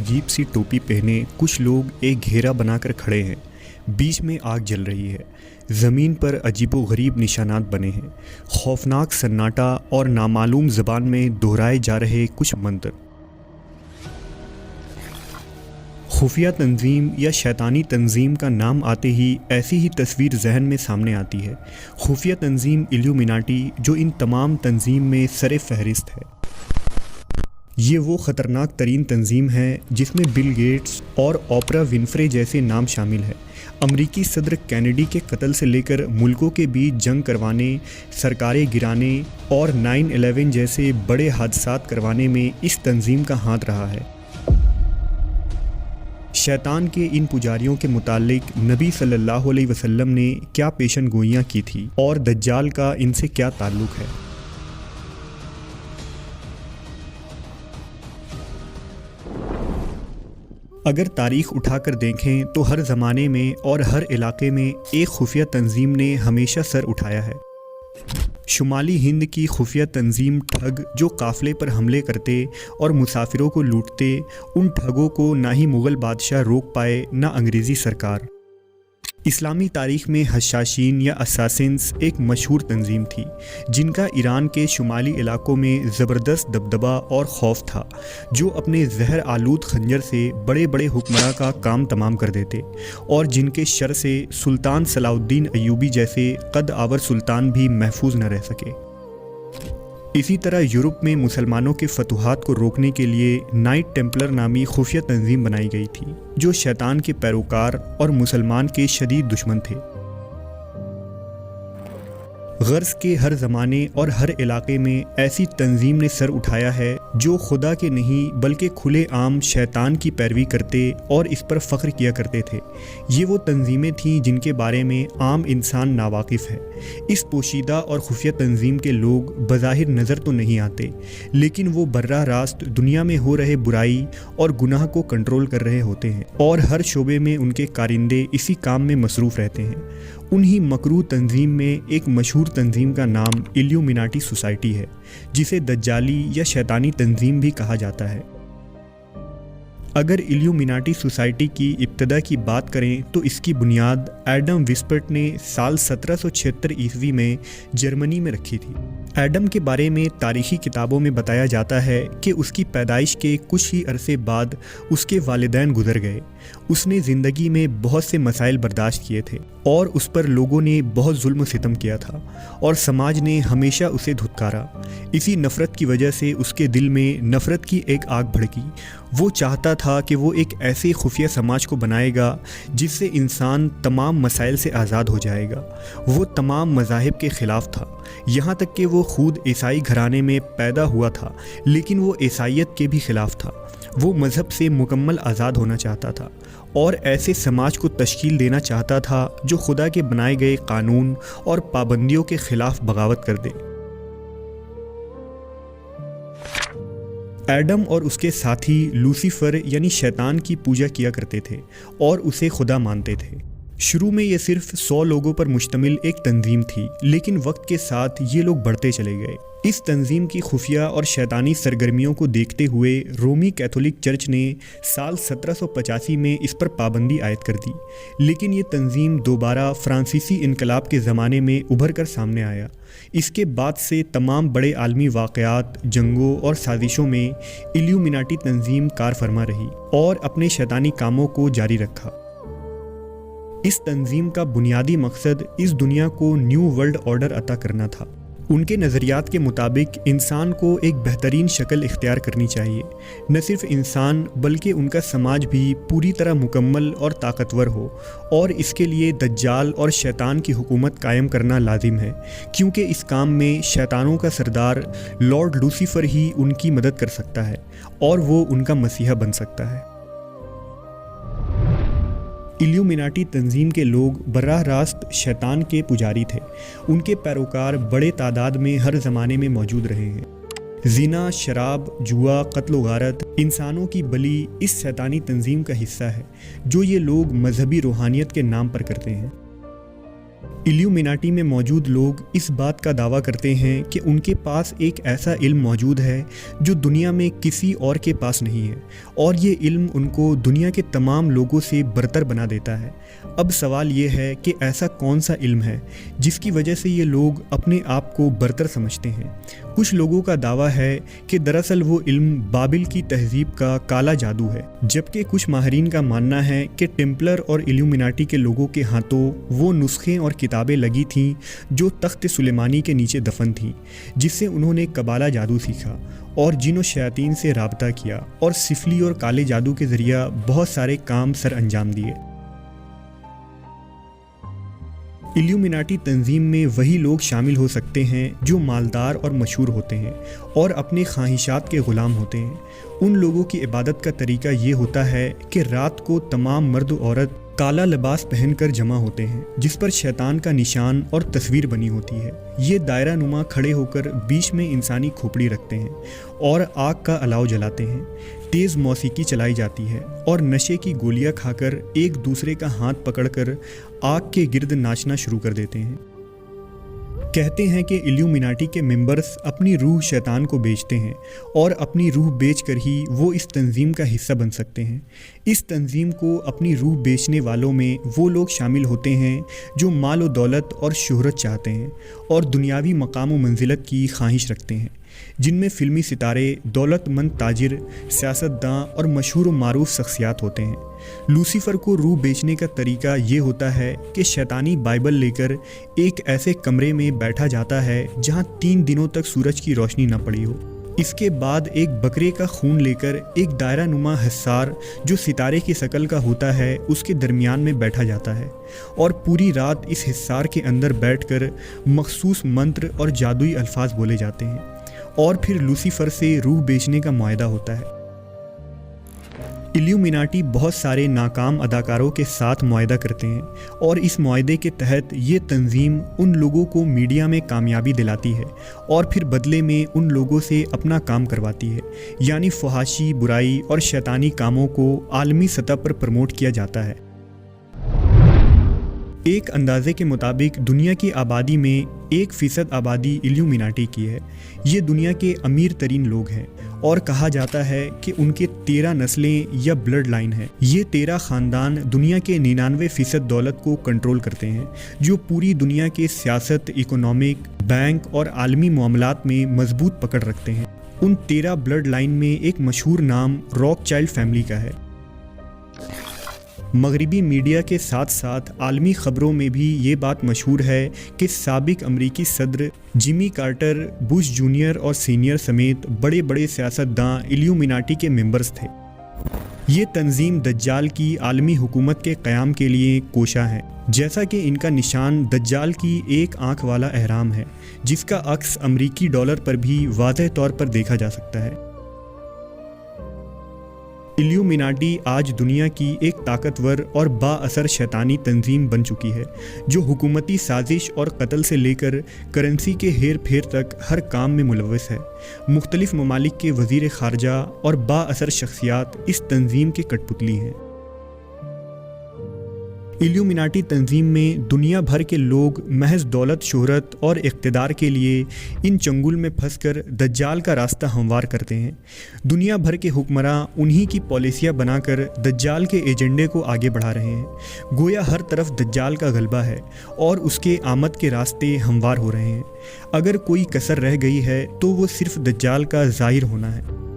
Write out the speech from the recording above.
अजीब सी टोपी पहने कुछ लोग एक घेरा बनाकर खड़े हैं। बीच में आग जल रही है। ज़मीन पर अजीबोगरीब निशानात बने हैं। खौफनाक सन्नाटा और नामालूम ज़बान में दोहराए जा रहे कुछ मंत्र। खुफिया तंजीम या शैतानी तंजीम का नाम आते ही ऐसी ही तस्वीर जहन में सामने आती है। खुफिया तंजीम इल्यूमिनाटी, जो इन तमाम तंजीम में सरे फहरिस्त है। ये वो ख़तरनाक तरीन तंजीम है जिसमें बिल गेट्स और ओपरा विनफ्रे जैसे नाम शामिल है। अमरीकी सदर कैनेडी के कत्ल से लेकर मुल्कों के बीच जंग करवाने, सरकारें गिराने और 9/11 जैसे बड़े हादसात करवाने में इस तंजीम का हाथ रहा है। शैतान के इन पुजारियों के मुतालिक नबी सल्लल्लाहु अलैहि वसल्लम ने क्या पेशन गोइयाँ की थी और दज्जाल का इनसे क्या ताल्लुक़ है। अगर तारीख़ उठाकर देखें तो हर ज़माने में और हर इलाके में एक खुफिया तंजीम ने हमेशा सर उठाया है। शुमाली हिंद की खुफिया तंजीम ठग, जो काफ़िले पर हमले करते और मुसाफिरों को लूटते, उन ठगों को ना ही मुग़ल बादशाह रोक पाए ना अंग्रेज़ी सरकार। इस्लामी तारीख़ में हशाशीन या असासिन्स एक मशहूर तंजीम थी जिनका ईरान के शुमाली इलाकों में ज़बरदस्त दबदबा और खौफ था, जो अपने जहर आलूद खंजर से बड़े बड़े हुक्मरां का काम तमाम कर देते और जिनके शर से सुल्तान सलाउद्दीन अय्यूबी जैसे कद आवर सुल्तान भी महफूज न रह सके। इसी तरह यूरोप में मुसलमानों के फतूहात को रोकने के लिए नाइट टेम्पलर नामी खुफिया तंजीम बनाई गई थी, जो शैतान के पैरोकार और मुसलमान के शदीद दुश्मन थे। गर्ज़ के हर ज़माने और हर इलाके में ऐसी तंजीम ने सर उठाया है जो खुदा के नहीं बल्कि खुले आम शैतान की पैरवी करते और इस पर फ़ख्र किया करते थे। ये वो तंजीमें थीं जिनके बारे में आम इंसान नावाकिफ़ है। इस पोशीदा और खुफिया तंजीम के लोग बज़ाहिर नज़र तो नहीं आते, लेकिन वो बर्राह रास्त दुनिया में हो रहे बुराई और गुनाह को कंट्रोल कर रहे होते हैं और हर शोबे में उनके कारिंदे इसी काम में मसरूफ़ रहते हैं। उन्हीं मकरूह तंजीम में एक मशहूर तंजीम का नाम इल्यूमिनाटी सोसाइटी है, जिसे दज्जाली या शैतानी तंजीम भी कहा जाता है। अगर इल्यूमिनाटी सोसाइटी की इब्तदा की बात करें तो इसकी बुनियाद एडम विस्पर्ट ने साल 1776 ईस्वी में जर्मनी में रखी थी। एडम के बारे में तारीख़ी किताबों में बताया जाता है कि उसकी पैदाइश के कुछ ही अरसे बाद उसके वालिदैन गुजर गए। उसने ज़िंदगी में बहुत से मसाइल बर्दाश्त किए थे और उस पर लोगों ने बहुत जुल्म सितम किया था और समाज ने हमेशा उसे धुतकारा। इसी नफ़रत की वजह से उसके दिल में नफ़रत की एक आग भड़की। वो चाहता था कि वो एक ऐसे खुफिया समाज को बनाएगा जिससे इंसान तमाम मसाइल से आज़ाद हो जाएगा। वो तमाम मज़ाहिब के ख़िलाफ़ था, यहाँ तक कि वो खुद ईसाई घराने में पैदा हुआ था, लेकिन वो ईसाइयत के भी ख़िलाफ़ था। वो मज़हब से मुकम्मल आज़ाद होना चाहता था और ऐसे समाज को तश्कील देना चाहता था जो खुदा के बनाए गए कानून और पाबंदियों के ख़िलाफ़ बगावत कर दे। एडम और उसके साथी लूसीफर यानी शैतान की पूजा किया करते थे और उसे खुदा मानते थे। शुरू में ये सिर्फ 100 लोगों पर मुश्तमिल एक तंजीम थी, लेकिन वक्त के साथ ये लोग बढ़ते चले गए। इस तंजीम की खुफिया और शैतानी सरगर्मियों को देखते हुए रोमी कैथोलिक चर्च ने साल 1785 में इस पर पाबंदी आयद कर दी, लेकिन ये तंजीम दोबारा फ्रांसीसी इनकलाब के ज़माने में उभर कर सामने आया। इसके बाद से तमाम बड़े आलमी वाक़यात, जंगों और साजिशों में इल्यूमिनाटी तंजीम कार फरमा रही और अपने शैतानी कामों को जारी रखा। इस तंजीम का बुनियादी मकसद इस दुनिया को न्यू वर्ल्ड ऑर्डर अता करना था। उनके नज़रियात के मुताबिक इंसान को एक बेहतरीन शक्ल इख्तियार करनी चाहिए। न सिर्फ इंसान बल्कि उनका समाज भी पूरी तरह मुकम्मल और ताकतवर हो, और इसके लिए दज्जाल और शैतान की हुकूमत कायम करना लाजिम है, क्योंकि इस काम में शैतानों का सरदार लॉर्ड लूसीफर ही उनकी मदद कर सकता है और वो उनका मसीहा बन सकता है। इल्यूमिनाटी तंजीम के लोग बर्राह रास्त शैतान के पुजारी थे। उनके पैरोकार बड़े तादाद में हर ज़माने में मौजूद रहे हैं। ज़िना, शराब, जुआ, कत्ल व गारत, इंसानों की बलि इस शैतानी तंजीम का हिस्सा है जो ये लोग मजहबी रूहानियत के नाम पर करते हैं। इल्यूमिनाटी में मौजूद लोग इस बात का दावा करते हैं कि उनके पास एक ऐसा इल्म मौजूद है जो दुनिया में किसी और के पास नहीं है, और ये इल्म उनको दुनिया के तमाम लोगों से बरतर बना देता है। अब सवाल ये है कि ऐसा कौन सा इल्म है जिसकी वजह से ये लोग अपने आप को बरतर समझते हैं। कुछ लोगों का दावा है कि दरअसल वो इल्म बाबिल की तहजीब का काला जादू है, जबकि कुछ माहिरीन का मानना है कि टेम्पलर और इल्यूमिनाटी के लोगों के हाथों वो नुस्खे और किताबें लगी थीं जो तख्त सुलेमानी के नीचे दफन थीं, जिससे उन्होंने कबाला जादू सीखा और जिन शयातीन से राबता किया और सिफली और काले जादू के ज़रिए बहुत सारे काम सर अंजाम दिए। इल्यूमिनाटी तंजीम में वही लोग शामिल हो सकते हैं जो मालदार और मशहूर होते हैं और अपने ख्वाहिशात के ग़ुलाम होते हैं। उन लोगों की इबादत का तरीका ये होता है कि रात को तमाम मर्द औरत काला लिबास पहनकर जमा होते हैं जिस पर शैतान का निशान और तस्वीर बनी होती है। ये दायरा नुमा खड़े होकर बीच में इंसानी खोपड़ी रखते हैं और आग का अलाव जलाते हैं। तेज़ मौसीकी चलाई जाती है और नशे की गोलियां खाकर एक दूसरे का हाथ पकड़कर आग के गिर्द नाचना शुरू कर देते हैं। कहते हैं कि इल्यूमिनाटी के मेंबर्स अपनी रूह शैतान को बेचते हैं और अपनी रूह बेचकर ही वो इस तंजीम का हिस्सा बन सकते हैं। इस तंजीम को अपनी रूह बेचने वालों में वो लोग शामिल होते हैं जो माल और दौलत और शोहरत चाहते हैं और दुनियावी मकाम व मंजिलत की ख्वाहिश रखते हैं, जिनमें फ़िल्मी सितारे, दौलतमंद ताजिर, सियासतदां और मशहूर व मारूफ शख्सियात होते हैं। लूसीफ़र को रूह बेचने का तरीका ये होता है कि शैतानी बाइबल लेकर एक ऐसे कमरे में बैठा जाता है जहाँ 3 दिनों तक सूरज की रोशनी न पड़ी हो। इसके बाद एक बकरे का खून लेकर एक दायरा नुमा हिस्सार जो सितारे की शक्ल का होता है उसके दरमियान में बैठा जाता है और पूरी रात इस हिस्सार के अंदर बैठकर मखसूस मंत्र और जादुई अल्फाज बोले जाते हैं और फिर लूसीफ़र से रूह बेचने का मुआहदा होता है। इल्यूमिनाटी बहुत सारे नाकाम अदाकारों के साथ मुआहदा करते हैं और इस मुआहदे के तहत ये तंजीम उन लोगों को मीडिया में कामयाबी दिलाती है और फिर बदले में उन लोगों से अपना काम करवाती है, यानी फहाशी, बुराई और शैतानी कामों को आलमी सतह पर प्रमोट किया जाता है। एक अंदाजे के मुताबिक दुनिया की आबादी में 1% आबादी इल्यूमिनाटी की है। ये दुनिया के अमीर तरीन लोग हैं और कहा जाता है कि उनके 13 नस्लें या ब्लड लाइन है। ये 13 ख़ानदान दुनिया के 99% दौलत को कंट्रोल करते हैं, जो पूरी दुनिया के सियासत, इकोनॉमिक, बैंक और आलमी मामलात में मजबूत पकड़ रखते हैं। उन 13 ब्लड लाइन में एक मशहूर नाम रॉकचाइल्ड फैमिली का है। मगरिबी मीडिया के साथ साथ आलमी ख़बरों में भी ये बात मशहूर है कि साबिक अमरीकी सदर जिमी कार्टर, बुश जूनियर और सीनियर समेत बड़े बड़े सियासतदां इल्यूमिनाटी के मेंबर्स थे। ये तंजीम दज्जाल की आलमी हुकूमत के क़याम के लिए कोशा है, जैसा कि इनका निशान दज्जाल की एक आँख वाला एहराम है, जिसका अक्स अमरीकी डॉलर पर भी वाज़ेह तौर पर देखा जा सकता है। इल्यूमिनाटी आज दुनिया की एक ताकतवर और बाअसर शैतानी तंजीम बन चुकी है, जो हुकूमती साजिश और कत्ल से लेकर करेंसी के हेर फेर तक हर काम में मुलव्वस है। मुख्तलिफ ममालिक के वज़ीर ख़ारजा और बाअसर शख्सियात इस तंजीम के कठपुतली हैं। इल्यूमिनाटी तंजीम में दुनिया भर के लोग महज दौलत, शोहरत और इक़्तिदार के लिए इन चंगुल में फंसकर दज्जाल का रास्ता हमवार करते हैं। दुनिया भर के हुक्मरां उन्हीं की पॉलिसियाँ बनाकर दज्जाल के एजेंडे को आगे बढ़ा रहे हैं। गोया हर तरफ दज्जाल का गलबा है और उसके आमद के रास्ते हमवार हो रहे हैं। अगर कोई कसर रह गई है तो वो सिर्फ दज्जाल का ज़ाहिर होना है।